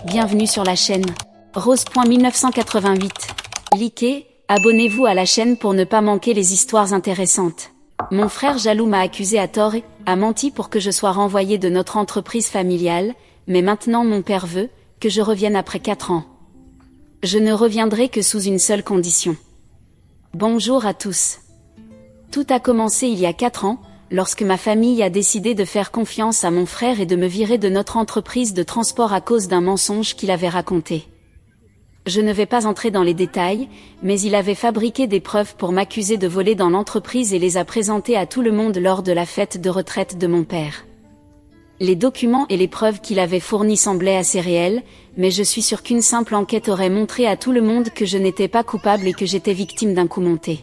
Bienvenue sur la chaîne. Rose.1988. Likez, abonnez-vous à la chaîne pour ne pas manquer les histoires intéressantes. Mon frère jaloux m'a accusé à tort et a menti pour que je sois renvoyée de notre entreprise familiale, mais maintenant mon père veut que je revienne après 4 ans. Je ne reviendrai que sous une seule condition. Bonjour à tous. Tout a commencé il y a 4 ans, lorsque ma famille a décidé de faire confiance à mon frère et de me virer de notre entreprise de transport à cause d'un mensonge qu'il avait raconté. Je ne vais pas entrer dans les détails, mais il avait fabriqué des preuves pour m'accuser de voler dans l'entreprise et les a présentées à tout le monde lors de la fête de retraite de mon père. Les documents et les preuves qu'il avait fournis semblaient assez réels, mais je suis sûre qu'une simple enquête aurait montré à tout le monde que je n'étais pas coupable et que j'étais victime d'un coup monté.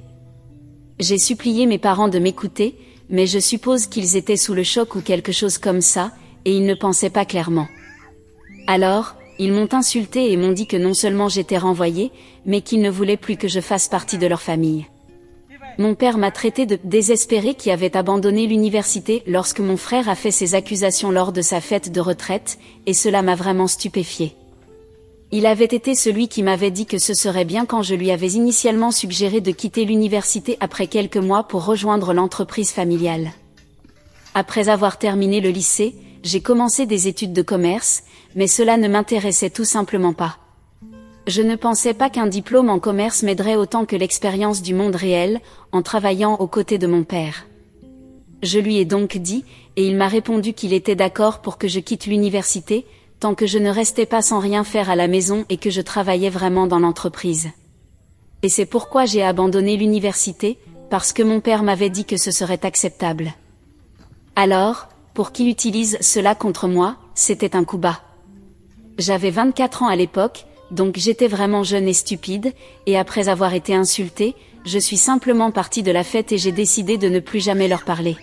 J'ai supplié mes parents de m'écouter, mais je suppose qu'ils étaient sous le choc ou quelque chose comme ça, et ils ne pensaient pas clairement. Alors, ils m'ont insulté et m'ont dit que non seulement j'étais renvoyée, mais qu'ils ne voulaient plus que je fasse partie de leur famille. Mon père m'a traité de désespérée qui avait abandonné l'université lorsque mon frère a fait ses accusations lors de sa fête de retraite, et cela m'a vraiment stupéfiée. Il avait été celui qui m'avait dit que ce serait bien quand je lui avais initialement suggéré de quitter l'université après quelques mois pour rejoindre l'entreprise familiale. Après avoir terminé le lycée, j'ai commencé des études de commerce, mais cela ne m'intéressait tout simplement pas. Je ne pensais pas qu'un diplôme en commerce m'aiderait autant que l'expérience du monde réel, en travaillant aux côtés de mon père. Je lui ai donc dit, et il m'a répondu qu'il était d'accord pour que je quitte l'université, tant que je ne restais pas sans rien faire à la maison et que je travaillais vraiment dans l'entreprise. Et c'est pourquoi j'ai abandonné l'université, parce que mon père m'avait dit que ce serait acceptable. Alors, pour qu'il utilise cela contre moi, c'était un coup bas. J'avais 24 ans à l'époque, donc j'étais vraiment jeune et stupide, et après avoir été insultée, je suis simplement partie de la fête et j'ai décidé de ne plus jamais leur parler.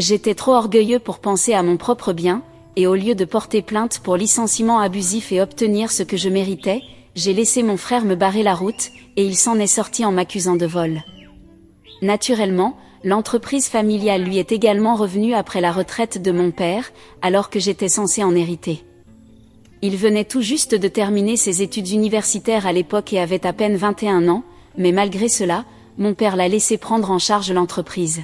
J'étais trop orgueilleux pour penser à mon propre bien, et au lieu de porter plainte pour licenciement abusif et obtenir ce que je méritais, j'ai laissé mon frère me barrer la route, et il s'en est sorti en m'accusant de vol. Naturellement, l'entreprise familiale lui est également revenue après la retraite de mon père, alors que j'étais censée en hériter. Il venait tout juste de terminer ses études universitaires à l'époque et avait à peine 21 ans, mais malgré cela, mon père l'a laissé prendre en charge l'entreprise.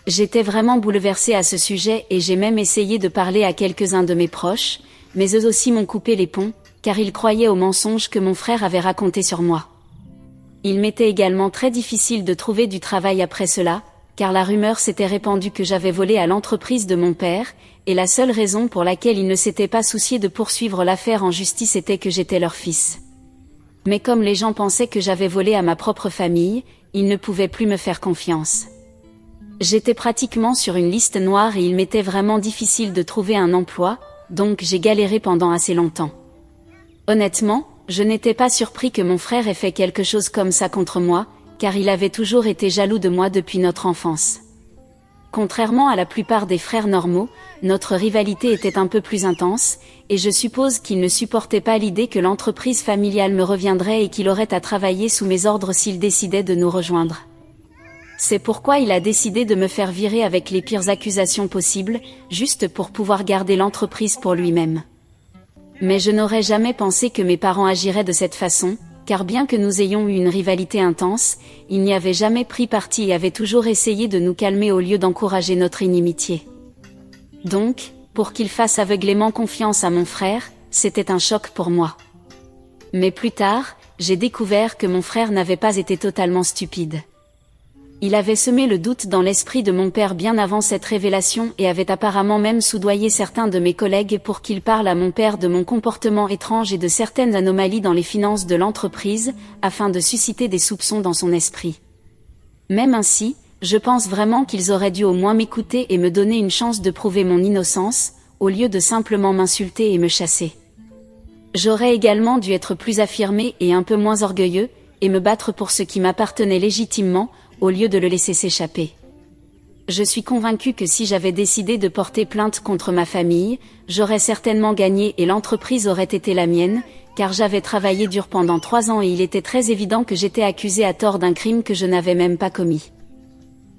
J'étais vraiment bouleversée à ce sujet et j'ai même essayé de parler à quelques-uns de mes proches, mais eux aussi m'ont coupé les ponts, car ils croyaient aux mensonges que mon frère avait racontés sur moi. Il m'était également très difficile de trouver du travail après cela, car la rumeur s'était répandue que j'avais volé à l'entreprise de mon père, et la seule raison pour laquelle ils ne s'étaient pas souciés de poursuivre l'affaire en justice était que j'étais leur fils. Mais comme les gens pensaient que j'avais volé à ma propre famille, ils ne pouvaient plus me faire confiance. J'étais pratiquement sur une liste noire et il m'était vraiment difficile de trouver un emploi, donc j'ai galéré pendant assez longtemps. Honnêtement, je n'étais pas surpris que mon frère ait fait quelque chose comme ça contre moi, car il avait toujours été jaloux de moi depuis notre enfance. Contrairement à la plupart des frères normaux, notre rivalité était un peu plus intense, et je suppose qu'il ne supportait pas l'idée que l'entreprise familiale me reviendrait et qu'il aurait à travailler sous mes ordres s'il décidait de nous rejoindre. C'est pourquoi il a décidé de me faire virer avec les pires accusations possibles, juste pour pouvoir garder l'entreprise pour lui-même. Mais je n'aurais jamais pensé que mes parents agiraient de cette façon, car bien que nous ayons eu une rivalité intense, ils n'y avaient jamais pris parti et avaient toujours essayé de nous calmer au lieu d'encourager notre inimitié. Donc, pour qu'il fasse aveuglément confiance à mon frère, c'était un choc pour moi. Mais plus tard, j'ai découvert que mon frère n'avait pas été totalement stupide. Il avait semé le doute dans l'esprit de mon père bien avant cette révélation et avait apparemment même soudoyé certains de mes collègues pour qu'ils parlent à mon père de mon comportement étrange et de certaines anomalies dans les finances de l'entreprise, afin de susciter des soupçons dans son esprit. Même ainsi, je pense vraiment qu'ils auraient dû au moins m'écouter et me donner une chance de prouver mon innocence, au lieu de simplement m'insulter et me chasser. J'aurais également dû être plus affirmé et un peu moins orgueilleux, et me battre pour ce qui m'appartenait légitimement, au lieu de le laisser s'échapper. Je suis convaincue que si j'avais décidé de porter plainte contre ma famille, j'aurais certainement gagné et l'entreprise aurait été la mienne, car j'avais travaillé dur pendant 3 ans et il était très évident que j'étais accusée à tort d'un crime que je n'avais même pas commis.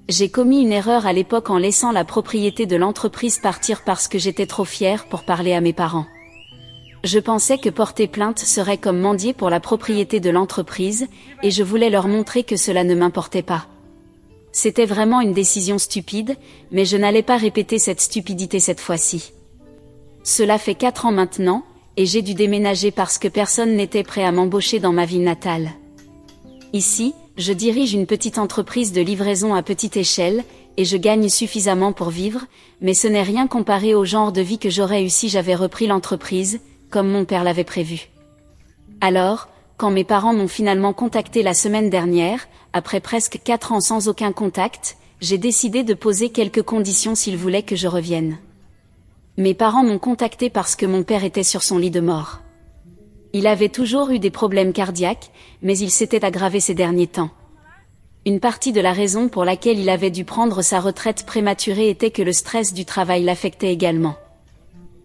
J'ai commis une erreur à l'époque en laissant la propriété de l'entreprise partir parce que j'étais trop fière pour parler à mes parents. Je pensais que porter plainte serait comme mendier pour la propriété de l'entreprise, et je voulais leur montrer que cela ne m'importait pas. C'était vraiment une décision stupide, mais je n'allais pas répéter cette stupidité cette fois-ci. Cela fait 4 ans maintenant, et j'ai dû déménager parce que personne n'était prêt à m'embaucher dans ma ville natale. Ici, je dirige une petite entreprise de livraison à petite échelle, et je gagne suffisamment pour vivre, mais ce n'est rien comparé au genre de vie que j'aurais eu si j'avais repris l'entreprise, comme mon père l'avait prévu. Alors, quand mes parents m'ont finalement contacté la semaine dernière, après presque 4 ans sans aucun contact, j'ai décidé de poser quelques conditions s'ils voulaient que je revienne. Mes parents m'ont contacté parce que mon père était sur son lit de mort. Il avait toujours eu des problèmes cardiaques, mais il s'était aggravé ces derniers temps. Une partie de la raison pour laquelle il avait dû prendre sa retraite prématurée était que le stress du travail l'affectait également.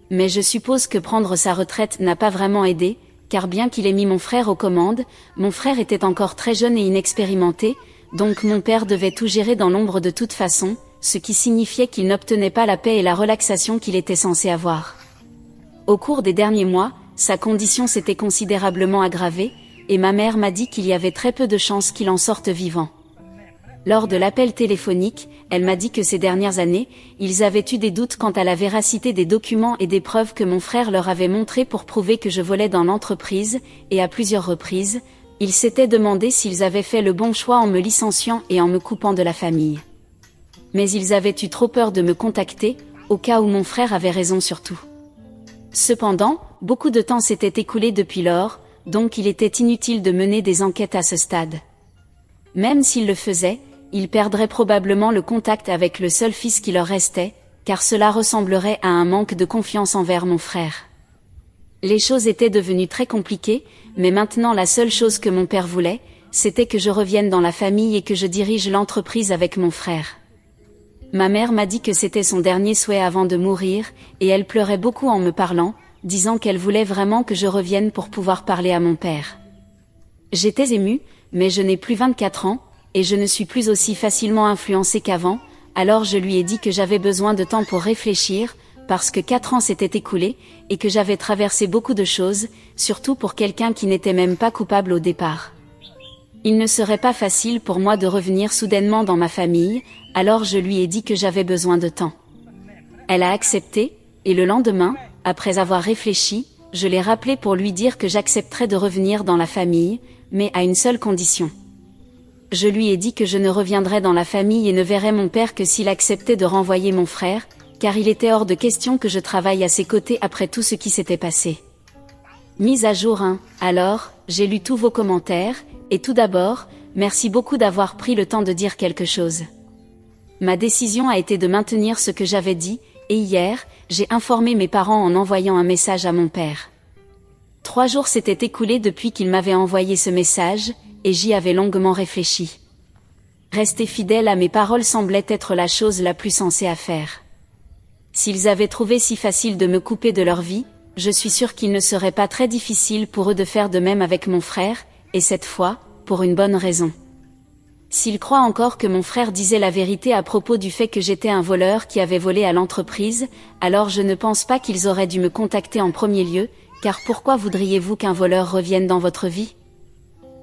Mais je suppose que prendre sa retraite n'a pas vraiment aidé, car bien qu'il ait mis mon frère aux commandes, mon frère était encore très jeune et inexpérimenté, donc mon père devait tout gérer dans l'ombre de toute façon, ce qui signifiait qu'il n'obtenait pas la paix et la relaxation qu'il était censé avoir. Au cours des derniers mois, sa condition s'était considérablement aggravée, et ma mère m'a dit qu'il y avait très peu de chances qu'il en sorte vivant. Lors de l'appel téléphonique, elle m'a dit que ces dernières années, ils avaient eu des doutes quant à la véracité des documents et des preuves que mon frère leur avait montrés pour prouver que je volais dans l'entreprise, et à plusieurs reprises, ils s'étaient demandé s'ils avaient fait le bon choix en me licenciant et en me coupant de la famille. Mais ils avaient eu trop peur de me contacter, au cas où mon frère avait raison surtout. Cependant, beaucoup de temps s'était écoulé depuis lors, donc il était inutile de mener des enquêtes à ce stade. Même s'ils le faisaient, ils perdraient probablement le contact avec le seul fils qui leur restait, car cela ressemblerait à un manque de confiance envers mon frère. Les choses étaient devenues très compliquées, mais maintenant la seule chose que mon père voulait, c'était que je revienne dans la famille et que je dirige l'entreprise avec mon frère. Ma mère m'a dit que c'était son dernier souhait avant de mourir, et elle pleurait beaucoup en me parlant, disant qu'elle voulait vraiment que je revienne pour pouvoir parler à mon père. J'étais émue, mais je n'ai plus 24 ans, et je ne suis plus aussi facilement influencée qu'avant, alors je lui ai dit que j'avais besoin de temps pour réfléchir, parce que 4 ans s'étaient écoulés, et que j'avais traversé beaucoup de choses, surtout pour quelqu'un qui n'était même pas coupable au départ. Il ne serait pas facile pour moi de revenir soudainement dans ma famille, alors je lui ai dit que j'avais besoin de temps. Elle a accepté, et le lendemain, après avoir réfléchi, je l'ai rappelé pour lui dire que j'accepterais de revenir dans la famille, mais à une seule condition. Je lui ai dit que je ne reviendrais dans la famille et ne verrais mon père que s'il acceptait de renvoyer mon frère, car il était hors de question que je travaille à ses côtés après tout ce qui s'était passé. Mise à jour 1. Alors, j'ai lu tous vos commentaires, et tout d'abord, merci beaucoup d'avoir pris le temps de dire quelque chose. Ma décision a été de maintenir ce que j'avais dit, et hier, j'ai informé mes parents en envoyant un message à mon père. 3 jours s'étaient écoulés depuis qu'il m'avait envoyé ce message, et j'y avais longuement réfléchi. Rester fidèle à mes paroles semblait être la chose la plus sensée à faire. S'ils avaient trouvé si facile de me couper de leur vie, je suis sûre qu'il ne serait pas très difficile pour eux de faire de même avec mon frère, et cette fois, pour une bonne raison. S'ils croient encore que mon frère disait la vérité à propos du fait que j'étais un voleur qui avait volé à l'entreprise, alors je ne pense pas qu'ils auraient dû me contacter en premier lieu, car pourquoi voudriez-vous qu'un voleur revienne dans votre vie ?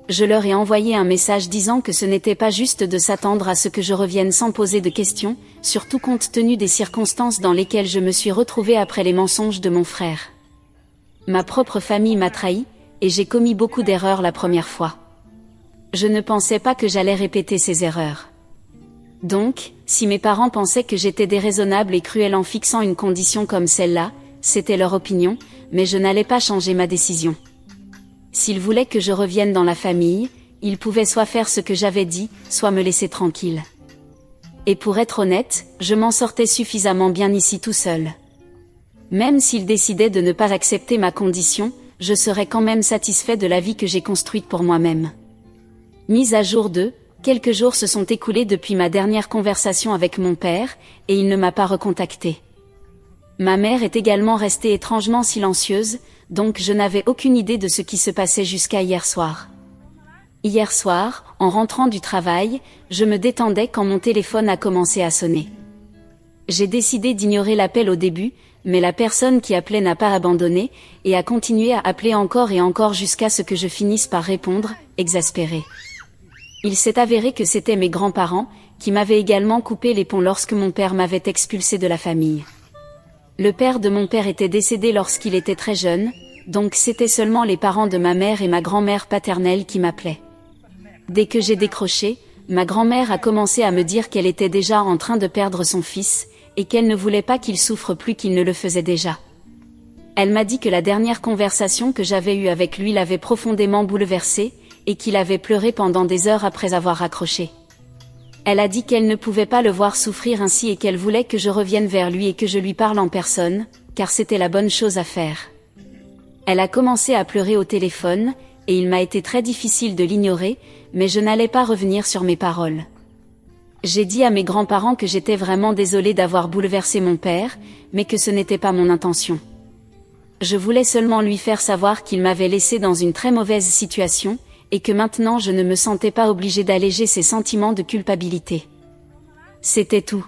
Je leur ai envoyé un message disant que ce n'était pas juste de s'attendre à ce que je revienne sans poser de questions, surtout compte tenu des circonstances dans lesquelles je me suis retrouvée après les mensonges de mon frère. Ma propre famille m'a trahi, et j'ai commis beaucoup d'erreurs la première fois. Je ne pensais pas que j'allais répéter ces erreurs. Donc, si mes parents pensaient que j'étais déraisonnable et cruelle en fixant une condition comme celle-là, c'était leur opinion, mais je n'allais pas changer ma décision. S'ils voulaient que je revienne dans la famille, ils pouvaient soit faire ce que j'avais dit, soit me laisser tranquille. Et pour être honnête, je m'en sortais suffisamment bien ici tout seul. Même s'ils décidaient de ne pas accepter ma condition, je serais quand même satisfait de la vie que j'ai construite pour moi-même. Mise à jour 2, quelques jours se sont écoulés depuis ma dernière conversation avec mon père, et il ne m'a pas recontacté. Ma mère est également restée étrangement silencieuse, donc je n'avais aucune idée de ce qui se passait jusqu'à hier soir. Hier soir, en rentrant du travail, je me détendais quand mon téléphone a commencé à sonner. J'ai décidé d'ignorer l'appel au début, mais la personne qui appelait n'a pas abandonné, et a continué à appeler encore et encore jusqu'à ce que je finisse par répondre, exaspérée. Il s'est avéré que c'étaient mes grands-parents, qui m'avaient également coupé les ponts lorsque mon père m'avait expulsé de la famille. Le père de mon père était décédé lorsqu'il était très jeune, donc c'était seulement les parents de ma mère et ma grand-mère paternelle qui m'appelaient. Dès que j'ai décroché, ma grand-mère a commencé à me dire qu'elle était déjà en train de perdre son fils, et qu'elle ne voulait pas qu'il souffre plus qu'il ne le faisait déjà. Elle m'a dit que la dernière conversation que j'avais eue avec lui l'avait profondément bouleversé, et qu'il avait pleuré pendant des heures après avoir raccroché. Elle a dit qu'elle ne pouvait pas le voir souffrir ainsi et qu'elle voulait que je revienne vers lui et que je lui parle en personne, car c'était la bonne chose à faire. Elle a commencé à pleurer au téléphone, et il m'a été très difficile de l'ignorer, mais je n'allais pas revenir sur mes paroles. J'ai dit à mes grands-parents que j'étais vraiment désolée d'avoir bouleversé mon père, mais que ce n'était pas mon intention. Je voulais seulement lui faire savoir qu'il m'avait laissé dans une très mauvaise situation, et que maintenant je ne me sentais pas obligée d'alléger ses sentiments de culpabilité. C'était tout.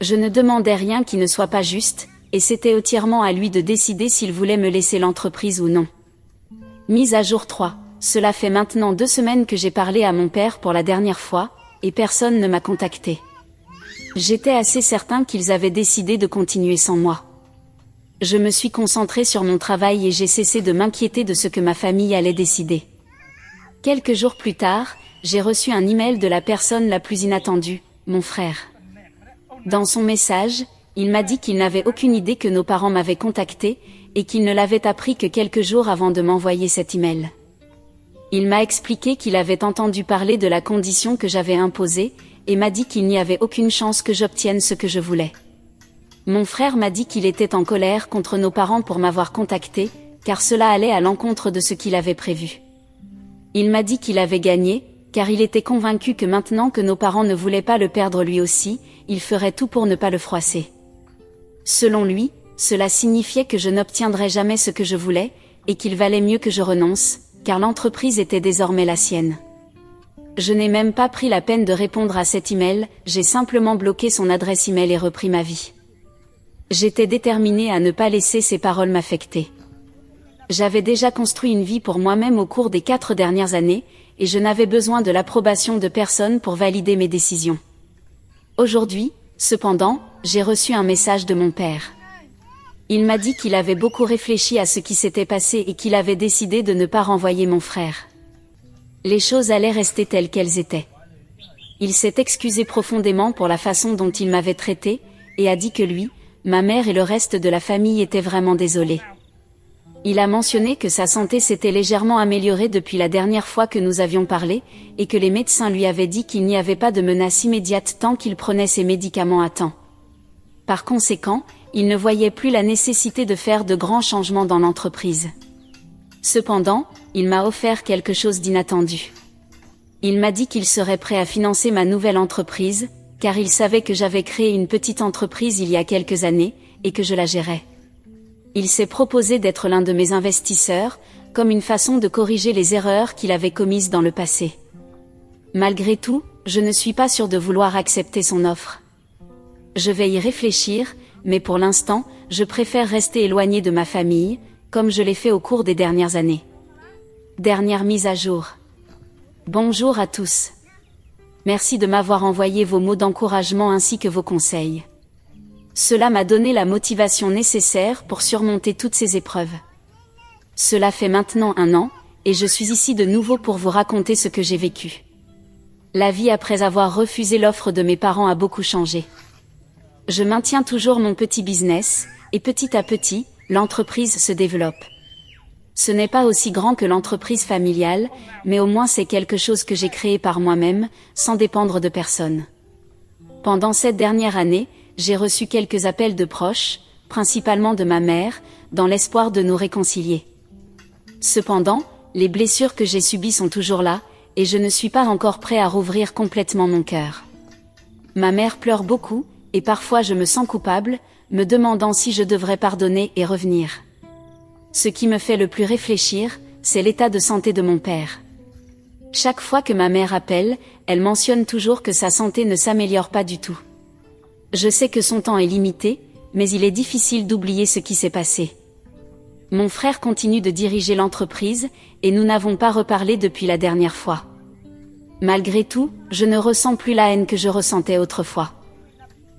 Je ne demandais rien qui ne soit pas juste, et c'était entièrement à lui de décider s'il voulait me laisser l'entreprise ou non. Mise à jour 3. Cela fait maintenant 2 semaines que j'ai parlé à mon père pour la dernière fois, et personne ne m'a contacté. J'étais assez certain qu'ils avaient décidé de continuer sans moi. Je me suis concentrée sur mon travail et j'ai cessé de m'inquiéter de ce que ma famille allait décider. Quelques jours plus tard, j'ai reçu un email de la personne la plus inattendue, mon frère. Dans son message, il m'a dit qu'il n'avait aucune idée que nos parents m'avaient contacté, et qu'il ne l'avait appris que quelques jours avant de m'envoyer cet email. Il m'a expliqué qu'il avait entendu parler de la condition que j'avais imposée, et m'a dit qu'il n'y avait aucune chance que j'obtienne ce que je voulais. Mon frère m'a dit qu'il était en colère contre nos parents pour m'avoir contacté, car cela allait à l'encontre de ce qu'il avait prévu. Il m'a dit qu'il avait gagné, car il était convaincu que maintenant que nos parents ne voulaient pas le perdre lui aussi, il ferait tout pour ne pas le froisser. Selon lui, cela signifiait que je n'obtiendrais jamais ce que je voulais, et qu'il valait mieux que je renonce, car l'entreprise était désormais la sienne. Je n'ai même pas pris la peine de répondre à cet email, j'ai simplement bloqué son adresse email et repris ma vie. J'étais déterminée à ne pas laisser ces paroles m'affecter. J'avais déjà construit une vie pour moi-même au cours des 4 dernières années, et je n'avais besoin de l'approbation de personne pour valider mes décisions. Aujourd'hui, cependant, j'ai reçu un message de mon père. Il m'a dit qu'il avait beaucoup réfléchi à ce qui s'était passé et qu'il avait décidé de ne pas renvoyer mon frère. Les choses allaient rester telles qu'elles étaient. Il s'est excusé profondément pour la façon dont il m'avait traité, et a dit que lui, ma mère et le reste de la famille étaient vraiment désolés. Il a mentionné que sa santé s'était légèrement améliorée depuis la dernière fois que nous avions parlé, et que les médecins lui avaient dit qu'il n'y avait pas de menace immédiate tant qu'il prenait ses médicaments à temps. Par conséquent, il ne voyait plus la nécessité de faire de grands changements dans l'entreprise. Cependant, il m'a offert quelque chose d'inattendu. Il m'a dit qu'il serait prêt à financer ma nouvelle entreprise, car il savait que j'avais créé une petite entreprise il y a quelques années, et que je la gérais. Il s'est proposé d'être l'un de mes investisseurs, comme une façon de corriger les erreurs qu'il avait commises dans le passé. Malgré tout, je ne suis pas sûre de vouloir accepter son offre. Je vais y réfléchir, mais pour l'instant, je préfère rester éloignée de ma famille, comme je l'ai fait au cours des dernières années. Dernière mise à jour. Bonjour à tous. Merci de m'avoir envoyé vos mots d'encouragement ainsi que vos conseils. Cela m'a donné la motivation nécessaire pour surmonter toutes ces épreuves. Cela fait maintenant 1 an, et je suis ici de nouveau pour vous raconter ce que j'ai vécu. La vie après avoir refusé l'offre de mes parents a beaucoup changé. Je maintiens toujours mon petit business, et petit à petit, l'entreprise se développe. Ce n'est pas aussi grand que l'entreprise familiale, mais au moins c'est quelque chose que j'ai créé par moi-même, sans dépendre de personne. Pendant cette dernière année, j'ai reçu quelques appels de proches, principalement de ma mère, dans l'espoir de nous réconcilier. Cependant, les blessures que j'ai subies sont toujours là, et je ne suis pas encore prêt à rouvrir complètement mon cœur. Ma mère pleure beaucoup, et parfois je me sens coupable, me demandant si je devrais pardonner et revenir. Ce qui me fait le plus réfléchir, c'est l'état de santé de mon père. Chaque fois que ma mère appelle, elle mentionne toujours que sa santé ne s'améliore pas du tout. Je sais que son temps est limité, mais il est difficile d'oublier ce qui s'est passé. Mon frère continue de diriger l'entreprise, et nous n'avons pas reparlé depuis la dernière fois. Malgré tout, je ne ressens plus la haine que je ressentais autrefois.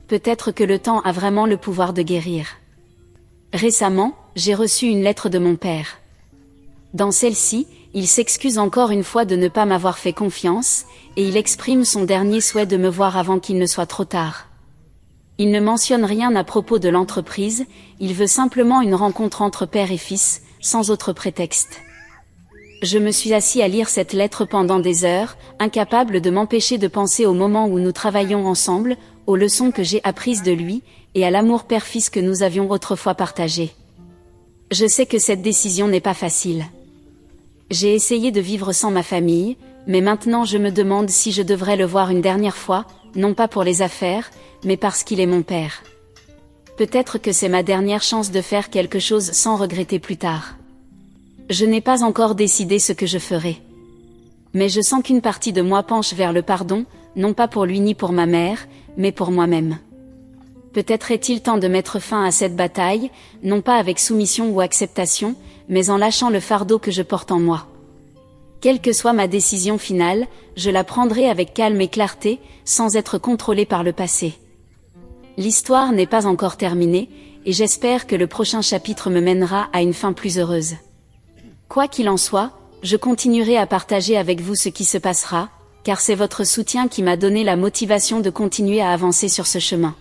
Peut-être que le temps a vraiment le pouvoir de guérir. Récemment, j'ai reçu une lettre de mon père. Dans celle-ci, il s'excuse encore une fois de ne pas m'avoir fait confiance, et il exprime son dernier souhait de me voir avant qu'il ne soit trop tard. Il ne mentionne rien à propos de l'entreprise, il veut simplement une rencontre entre père et fils, sans autre prétexte. Je me suis assis à lire cette lettre pendant des heures, incapable de m'empêcher de penser au moment où nous travaillions ensemble, aux leçons que j'ai apprises de lui, et à l'amour père-fils que nous avions autrefois partagé. Je sais que cette décision n'est pas facile. J'ai essayé de vivre sans ma famille, mais maintenant je me demande si je devrais le voir une dernière fois, non pas pour les affaires, mais parce qu'il est mon père. Peut-être que c'est ma dernière chance de faire quelque chose sans regretter plus tard. Je n'ai pas encore décidé ce que je ferai. Mais je sens qu'une partie de moi penche vers le pardon, non pas pour lui ni pour ma mère, mais pour moi-même. Peut-être est-il temps de mettre fin à cette bataille, non pas avec soumission ou acceptation, mais en lâchant le fardeau que je porte en moi. Quelle que soit ma décision finale, je la prendrai avec calme et clarté, sans être contrôlée par le passé. L'histoire n'est pas encore terminée, et j'espère que le prochain chapitre me mènera à une fin plus heureuse. Quoi qu'il en soit, je continuerai à partager avec vous ce qui se passera, car c'est votre soutien qui m'a donné la motivation de continuer à avancer sur ce chemin.